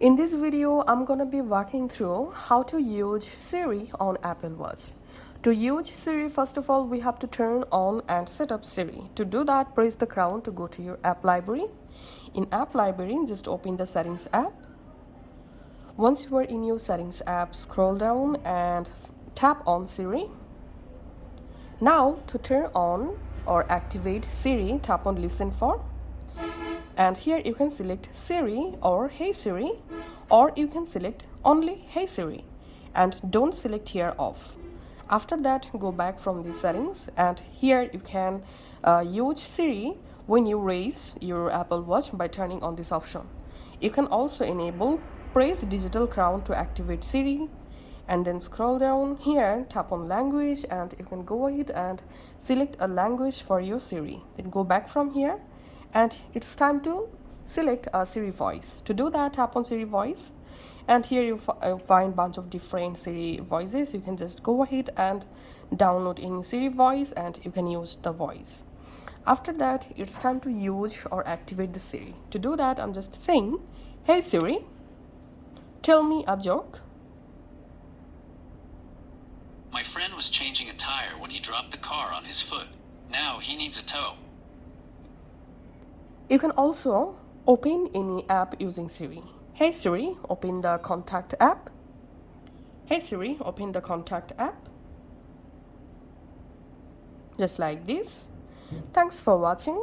In this video, I'm gonna be walking through how to use Siri on Apple Watch. To use Siri, first of all, we have to turn on and set up Siri. To do that, press the crown to go to your app library. In app library, just open the settings app. Once you are in your settings app, scroll down and tap on Siri. Now, to turn on or activate Siri, tap on listen for. And here you can select Siri or Hey Siri, or you can select only Hey Siri and don't select here off. After that, go back from the settings and here you can use Siri when you raise your Apple Watch by turning on this option. You can also enable press digital crown to activate Siri, and then scroll down here, tap on language, and you can go ahead and select a language for your Siri. Then go back from here and it's time to select a Siri voice. To do that, tap on Siri voice, and here you find bunch of different Siri voices. You can just go ahead and download any Siri voice and you can use the voice. After that, it's time to use or activate the Siri. To do that, I'm just saying, Hey Siri, tell me a joke. My friend was changing a tire when he dropped the car on his foot. Now he needs a tow. You can also open any app using Siri. Hey Siri, open the contact app. Hey Siri, open the contact app. Just like this. Thanks for watching.